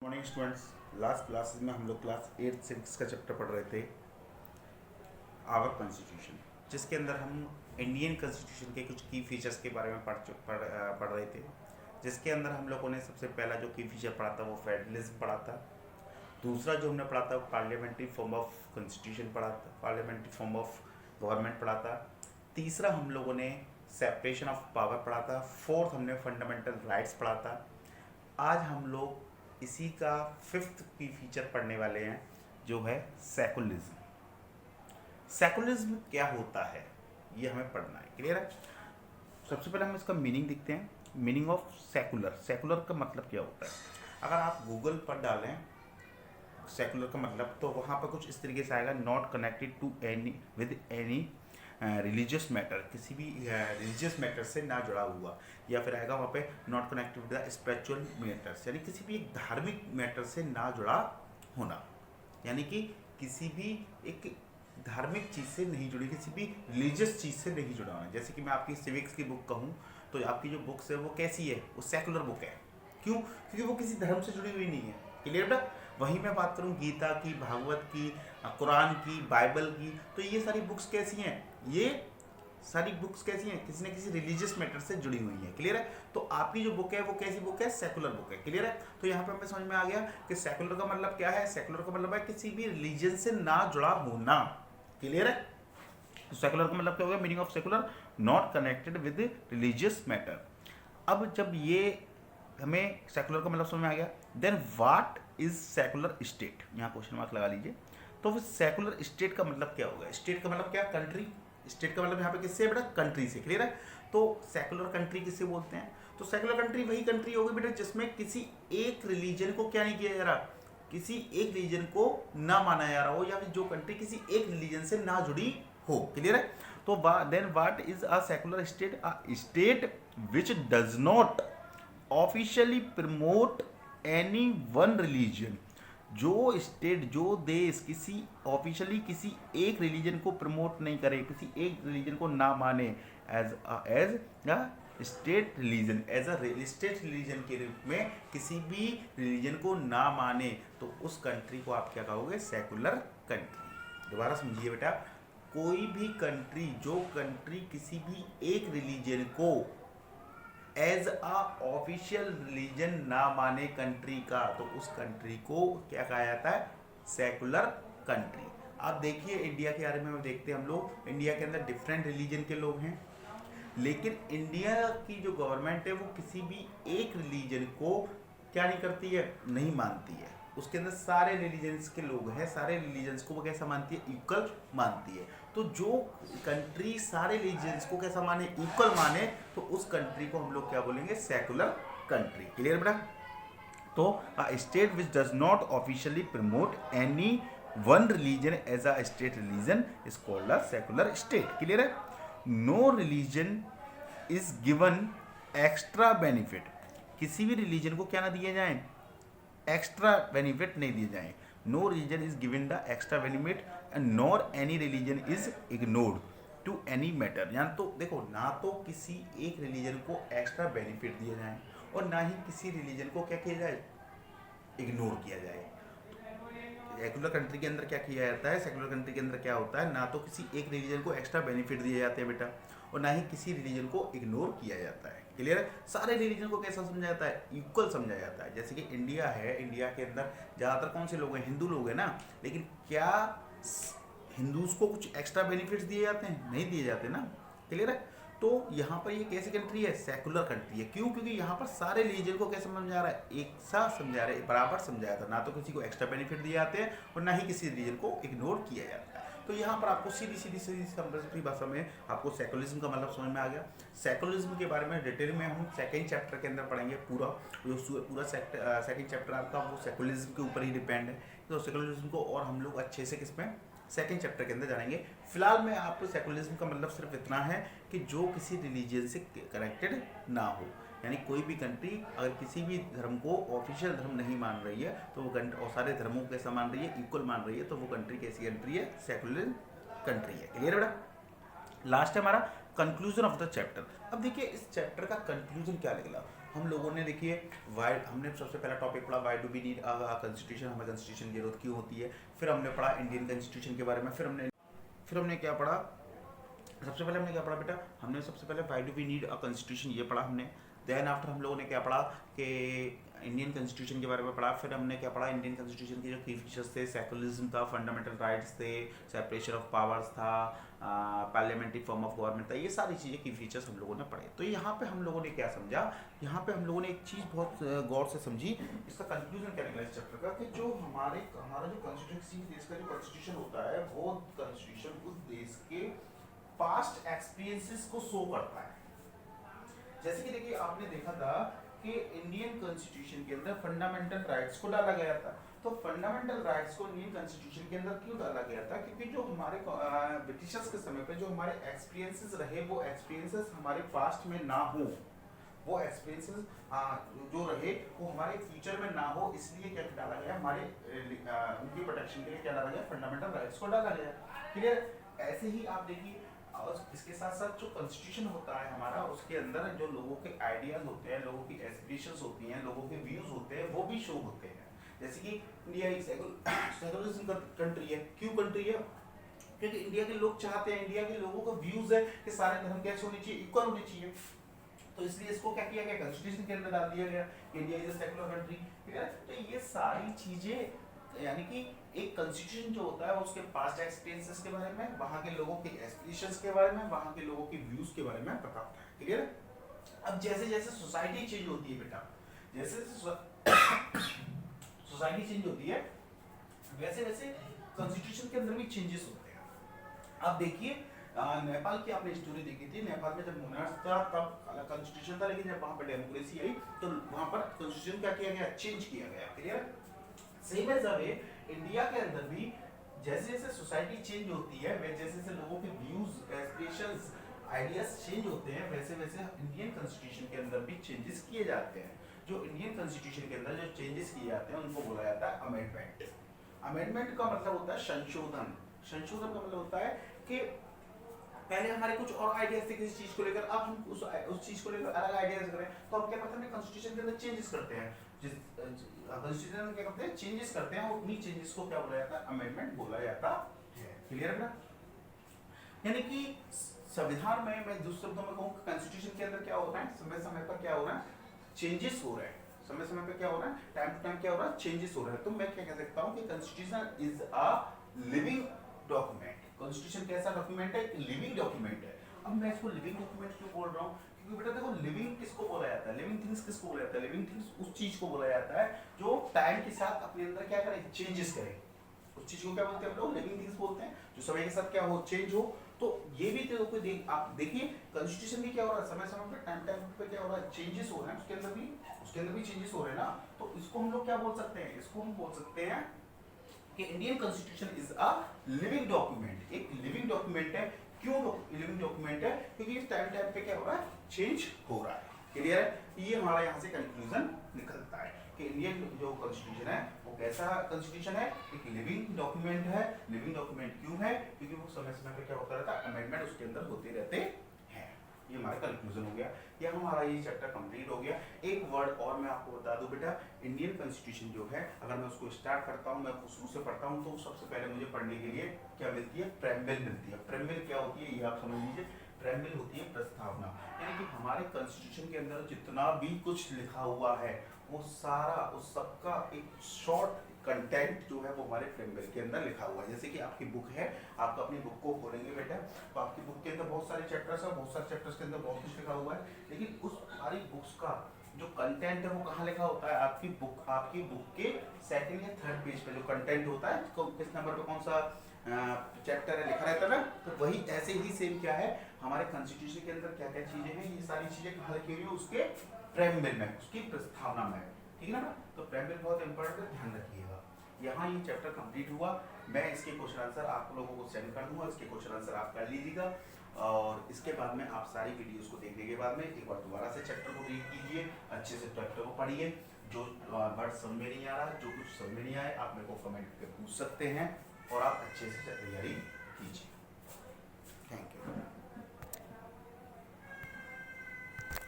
Morning students. Last classes में हम लोग क्लास 8 6 का चैप्टर पढ़ रहे थे आवर कॉन्स्टिट्यूशन, जिसके अंदर हम इंडियन कॉन्स्टिट्यूशन के कुछ की फीचर्स के बारे में पढ़ रहे थे। जिसके अंदर हम लोगों ने सबसे पहला जो की फीचर पढ़ा था वो फेडरलिज्म पढ़ा था। दूसरा जो हमने पढ़ा था वो पार्लियामेंट्री फॉर्म ऑफ कॉन्स्टिट्यूशन पढ़ा था, पार्लियामेंट्री फॉर्म ऑफ गवर्नमेंट पढ़ा था। तीसरा हम लोगों ने सेपरेशन ऑफ पावर पढ़ा था। फोर्थ हमने फंडामेंटल राइट्स पढ़ा था। आज हम लोग इसी का फिफ्थ की फीचर पढ़ने वाले हैं जो है सेकुलरिज्म। सेकुलरिज्म क्या होता है ये हमें पढ़ना है, क्लियर है। सबसे पहले हम इसका मीनिंग देखते हैं। मीनिंग ऑफ सेकुलर, सेकुलर का मतलब क्या होता है। अगर आप गूगल पर डालें सेकुलर का मतलब तो वहाँ पर कुछ इस तरीके से आएगा, not connected to any with any religious matter, किसी भी रिलीजियस मैटर से ना जुड़ा हुआ, या फिर आएगा वहाँ पे not connected with spiritual matters, यानी किसी भी एक धार्मिक मैटर से ना जुड़ा होना, यानी कि किसी भी एक धार्मिक चीज़ से नहीं जुड़ी, किसी भी रिलीजियस चीज़ से नहीं जुड़ा होना। जैसे कि मैं आपकी सिविक्स की बुक कहूँ तो आपकी जो बुक्स है वो कैसी है, वो सेकुलर बुक है। क्यों? क्योंकि वो किसी धर्म से जुड़ी हुई नहीं है, क्लियर बेटा। वहीं मैं बात करूँ गीता की, भागवत की, कुरान की, बाइबल की, तो ये सारी बुक्स कैसी हैं, ये सारी बुक्स कैसी हैं, किसी न किसी रिलीजियस मैटर से जुड़ी हुई हैं, क्लियर है। तो आपकी जो बुक है वो कैसी बुक है, सेकुलर बुक है, क्लियर है। तो यहाँ पे हमें समझ में आ गया कि सेकुलर का मतलब क्या है। सेकुलर का मतलब है किसी भी रिलीजन से ना जुड़ा होना, क्लियर है। तो सेकुलर का मतलब क्या होगा, meaning of secular, not connected with religious matter. अब जब ये हमें सेकुलर का मतलब समझ में आ गया, then what is secular state, यहाँ क्वेश्चन मार्क लगा लीजिए। तो फिर सेकुलर स्टेट का मतलब क्या होगा। स्टेट का मतलब क्या, कंट्री। स्टेट का मतलब यहाँ पे किससे बेटा, कंट्री से, क्लियर है। तो सेकुलर कंट्री किससे बोलते हैं, तो सेकुलर कंट्री वही कंट्री होगी बेटा जिसमें किसी एक रिलीजन को क्या नहीं किया जा रहा, किसी एक रिलीजन को ना माना जा रहा हो, या फिर जो कंट्री किसी एक रिलीजन से ना जुड़ी हो, क्लियर है। तो then what is a secular state, a state which does not officially promote any one religion, जो स्टेट, जो देश किसी ऑफिशियली किसी एक रिलीजन को प्रमोट नहीं करे, किसी एक रिलीजन को ना माने as a state religion, as a state religion के रूप में किसी भी रिलीजन को ना माने, तो उस कंट्री को आप क्या कहोगे, सेकुलर कंट्री। दोबारा समझिए बेटा, कोई भी कंट्री, जो कंट्री किसी भी एक रिलीजन को एज आ ऑफिशियल रिलीजन ना माने कंट्री का, तो उस कंट्री को क्या कहा जाता है, सेकुलर कंट्री। आप देखिए इंडिया के बारे में देखते हैं हम लोग, इंडिया के अंदर डिफरेंट रिलीजन के लोग हैं, लेकिन इंडिया की जो गवर्नमेंट है वो किसी भी एक रिलीजन को क्या नहीं करती है, नहीं मानती है। उसके अंदर सारे रिलीजन्स के लोग हैं, सारे रिलीजन्स को वो कैसा मानती है, इक्वल मानती है। तो जो कंट्री सारे रिलीजन्स को कैसा माने, इक्वल माने, तो उस कंट्री को हम लोग क्या बोलेंगे, सेकुलर कंट्री, क्लियर बेटा। तो a state which does not officially promote any one religion as a state religion is called a secular state, clear है। no religion is given extra benefit, किसी भी रिलीजन को क्या ना दिए जाए, एक्स्ट्रा बेनिफिट नहीं दिए जाए। No religion is given the extra benefit and nor any religion is ignored to any matter. यानी तो देखो, ना तो किसी एक रिलीजन को एक्स्ट्रा बेनिफिट दिए जाए और ना ही किसी रिलीजन को क्या किया जाए, इग्नोर किया जाए। सेकुलर कंट्री के अंदर क्या किया जाता है, सेकुलर कंट्री के अंदर क्या होता है, ना तो किसी एक रिलीजन को एक्स्ट्रा बेनिफिट दिए जाते हैं बेटा, और ना ही किसी रिलीजन को इग्नोर किया जाता है, क्लियर है। सारे रिलीजन को कैसा समझा जाता है, इक्वल समझा जाता है। जैसे कि इंडिया है, इंडिया के अंदर ज़्यादातर कौन से लोग हैं, हिंदू लोग हैं ना, लेकिन क्या हिंदूज को कुछ एक्स्ट्रा बेनिफिट्स दिए जाते हैं, नहीं दिए जाते ना, क्लियर है। तो यहाँ पर ये कैसी कंट्री है, सेकुलर कंट्री है। क्यों? क्योंकि यहाँ पर सारे रिलीजन को कैसे समझा रहा है, एक साथ समझा रहे, बराबर समझाया था, ना तो किसी को एक्स्ट्रा बेनिफिट दिए जाते हैं और ना ही किसी रिलीजन को इग्नोर किया जाता है। तो यहाँ पर आपको सीधी सीधी सीधी सिंपल भाषा में आपको सेकुलरिज्म का मतलब समझ में आ गया। सेकुलरिज्म के बारे में डिटेल में हम सेकेंड चैप्टर के अंदर पढ़ेंगे। पूरा पूरा सेकेंड चैप्टर आपका वो सेकुलरिज्म के ऊपर ही डिपेंड है। तो सेकुलरिज्म को और हम लोग अच्छे से किसमें, सेकेंड चैप्टर के अंदर जानेंगे। फिलहाल में आपको सेकुलरिज्म का मतलब सिर्फ इतना है कि जो किसी रिलीजन से कनेक्टेड ना हो, यानी कोई भी कंट्री अगर किसी भी धर्म को ऑफिशियल धर्म नहीं मान रही है तो वो कंट्री, और सारे धर्मों को कैसा मान रही है, इक्वल मान रही है, तो वो कंट्री कैसी कंट्री है, सेकुलर कंट्री है, क्लियर है बेटा। लास्ट है हमारा कंक्लूजन ऑफ द चैप्टर। अब देखिए इस चैप्टर का कंक्लूजन क्या निकला। हम लोगों ने देखिए वाई, हमने सबसे पहला टॉपिक पढ़ा why do we need a constitution, हमें कॉन्स्टिट्यूशन की जरूरत क्यों होती है। फिर हमने पढ़ा इंडियन कॉन्स्टिट्यूशन के बारे में। फिर हमने क्या पढ़ा, सबसे पहले हमने क्या पढ़ा बेटा, हमने सबसे पहले why do we need a constitution ये पढ़ा हमने। देन आफ्टर हम लोगों ने क्या पढ़ा कि इंडियन कॉन्स्टिट्यूशन के बारे में पढ़ा। फिर हमने क्या पढ़ा, इंडियन कॉन्स्टिट्यूशन के जो की फीचर्स थे, सेकुलरिज्म था, फंडामेंटल राइट्स थे, सेपरेशन ऑफ पावर्स था, पार्लियामेंट्री फॉर्म ऑफ गवर्नमेंट था, ये सारी चीज़ें की फीचर्स हम लोगों ने पढ़े। तो यहाँ पे हम लोगों ने क्या समझा, यहाँ पे हम लोगों ने एक चीज़ बहुत गौर से समझी, इसका कंक्लूजन क्या निकला इस चैप्टर का, कि जो हमारा जो कॉन्स्टिट्यूशन देश का जो कॉन्स्टिट्यूशन होता है, वो कॉन्स्टिट्यूशन उस देश के पास्ट एक्सपीरियंसेस को शो करता है। जैसे कि देखिए आपने देखा था कि इंडियन कॉन्स्टिट्यूशन के अंदर फंडामेंटल राइट्स को डाला गया था। तो फंडामेंटल राइट्स को इंडियन कॉन्स्टिट्यूशन के अंदर क्यों डाला गया था, क्योंकि जो हमारे ब्रिटिशर्स के समय पे जो हमारे एक्सपीरियंसेस रहे, वो एक्सपीरियंसेस हमारे पास्ट में ना हो, वो एक्सपीरियंसेस जो रहे वो हमारे फ्यूचर में ना हो, इसलिए क्या डाला गया, हमारे उनकी प्रोटेक्शन के लिए क्या डाला गया, फंडामेंटल राइट्स को डाला गया। क्लियर। ऐसे ही आप देखिए, और इसके साथ साथ जो कॉन्स्टिट्यूशन होता है हमारा, उसके अंदर जो लोगों के आइडियाज होते हैं, लोगों की एस्पिरेशंस होती हैं, लोगों के व्यूज होते हैं, वो भी शो होते हैं। जैसे कि इंडिया एक सेकुलरिज्म कंट्री है। क्यों कंट्री है, क्योंकि इंडिया के लोग चाहते हैं, इंडिया के लोगों का व्यूज है कि सारे धर्म कैसे होने चाहिए, इक्वल होने चाहिए। तो इसलिए इसको क्या किया गया, कॉन्स्टिट्यूशन के अंदर डाल दिया गया, India is a secular country. ठीक है। तो ये सारी चीजें, यानी कि एक कॉन्स्टिट्यूशन जो होता है उसके पास्ट एक्सपीरियंसेस के बारे में, वहाँ के लोगों के एस्पिरेशंस के बारे में, वहाँ के लोगों के व्यूज के बारे में बताता है। क्लियर। अब जैसे जैसे सोसाइटी चेंज होती है बेटा, जैसे सोसाइटी चेंज होती है, वैसे वैसे कॉन्स्टिट्यूशन के अंदर भी चेंजेस होते हैं। अब देखिए नेपाल की आपने स्टोरी देखी थी, नेपाल में जब मोनार्क था तब अलग कॉन्स्टिट्यूशन था, लेकिन जब वहाँ पर डेमोक्रेसी आई तो वहाँ पर कॉन्स्टिट्यूशन क्या किया गया, चेंज किया गया। क्लियर। सेम एज वे इंडिया के अंदर भी जैसे जैसे सोसाइटी चेंज होती है, जैसे जैसे लोगों के व्यूज, एस्पिरेशंस, आइडियाज चेंज होते हैं, वैसे वैसे इंडियन कॉन्स्टिट्यूशन के अंदर भी चेंजेस किए जाते हैं। जो इंडियन कॉन्स्टिट्यूशन के अंदर जो चेंजेस किए जाते हैं उनको बोला जाता है अमेंडमेंट। अमेंडमेंट का मतलब होता है संशोधन। संशोधन का मतलब होता है कि पहले हमारे कुछ और आइडियाज थे किसी चीज को लेकर, अब हम उस चीज को लेकर अलग आइडियाज करें, तो हम क्या करते हैं, कॉन्स्टिट्यूशन के अंदर चेंजेस करते हैं। जिस कॉन्स्टिट्यूशन में क्या करते हैं, चेंजेस करते हैं, और उन्हीं चेंजेस को क्या बोला जाता है, अमेंडमेंट बोला जाता है। क्लियर है ना। यानी कि संविधान में, मैं दूसरे शब्दों में कहूँ, कॉन्स्टिट्यूशन के अंदर क्या हो रहा है, समय समय पर क्या हो रहा है, चेंजेस हो रहे हैं। समय समय पे क्या हो रहा है, टाइम टू टाइम क्या हो रहा है, चेंजेस हो रहे हैं। तो मैं क्या कह सकता हूँ कि constitution is a living document. Constitution कैसा डॉक्यूमेंट है, लिविंग डॉक्यूमेंट है। अब मैं इसको लिविंग डॉक्यूमेंट क्यों बोल रहा हूँ, क्योंकि बेटा देखो, लिविंग किसको बोला जाता है, लिविंग थिंग्स किसको बोला जाता है, लिविंग थिंग्स उस चीज को बोला जाता है जो टाइम के साथ अपने अंदर क्या करे, चेंजेस करे। उस चीज को क्या बोलते हैं हम लोग, लिविंग थिंग्स बोलते हैं, जो समय के साथ क्या हो, चेंज हो। तो ये भी तो कोई आप देखिए, कॉन्स्टिट्यूशन भी क्या हो रहा है, समय समय पे, टाइम टाइम पे क्या हो रहा है, चेंजेस हो रहे हैं, उसके अंदर भी चेंजेस हो रहे हैं ना। तो इसको हम लोग क्या बोल सकते हैं, इसको हम बोल सकते हैं कि Indian constitution is a living document. एक लिविंग डॉक्यूमेंट है। क्यों लिविंग डॉक्यूमेंट है, क्योंकि इस टाइम टाइम पे क्या हो रहा है, चेंज हो रहा है। क्लियर है। ये हमारा यहाँ से कंक्लूजन निकलता है कि इंडियन जो कॉन्स्टिट्यूशन है वो कैसा कॉन्स्टिट्यूशन है, एक लिविंग डॉक्यूमेंट है। लिविंग डॉक्यूमेंट क्यों है, क्योंकि वो समय समय पे क्या होता रहता है, अमेंडमेंट उसके अंदर होते रहते हैं। ये हमारा कंक्लूजन हो गया, या हमारा ये चैप्टर कंप्लीट हो गया। एक वर्ड और मैं आपको बता दूं बेटा, इंडियन कॉन्स्टिट्यूशन जो है, अगर मैं उसको स्टार्ट करता हूँ, मैं शुरू से पढ़ता हूँ, तो सबसे पहले मुझे पढ़ने के लिए क्या मिलती है, प्रेम्बल मिलती है। प्रेम्बल क्या होती है ये आप समझ लीजिए। प्रेम्बल होती है प्रस्तावना, यानी कि हमारे कॉन्स्टिट्यूशन के अंदर जितना भी कुछ लिखा हुआ है वो सारा, उस सबका एक शॉर्ट कंटेंट जो है वो हमारे प्रेम्बल के अंदर लिखा हुआ है। जैसे कि आपकी बुक है, आप अपनी बुक को खोलेंगे बेटा, तो आपकी बुक के अंदर बहुत सारे चैप्टर्स हैं, बहुत सारे चैप्टर्स के अंदर बहुत कुछ लिखा हुआ है, लेकिन उस सारी बुक्स का जो कंटेंट है वो कहाँ लिखा होता है, आपकी बुक के सेकंड या थर्ड पेज पे जो कंटेंट होता है, किस नंबर पे कौन सा चैप्टर है लिखा रहता है ना। तो वही ऐसे ही सेम क्या है, हमारे कॉन्स्टिट्यूशन के अंदर क्या क्या चीजें हैं, ये सारी चीजें कहाँ लिखी हुई है, उसके प्रेम्बल में, उसकी प्रस्तावना में। ठीक है ना। तो प्रेम्बल बहुत इंपॉर्टेंट है, ध्यान रखिएगा। यहाँ ये चैप्टर कंप्लीट हुआ, मैं इसके क्वेश्चन आंसर आप लोगों को सेंड कर दूंगा, इसके क्वेश्चन आंसर आप कर लीजिएगा, और इसके बाद में आप सारी वीडियोस को देखने के बाद में एक बार दोबारा से चैप्टर को रीड कीजिए, अच्छे से चैप्टर को पढ़िए। जो वर्ड समझ में नहीं आ रहा, जो कुछ समझ में नहीं आए, आप मेरे को कमेंट करके पूछ सकते हैं, और आप अच्छे से तैयारी कीजिए। Thank you.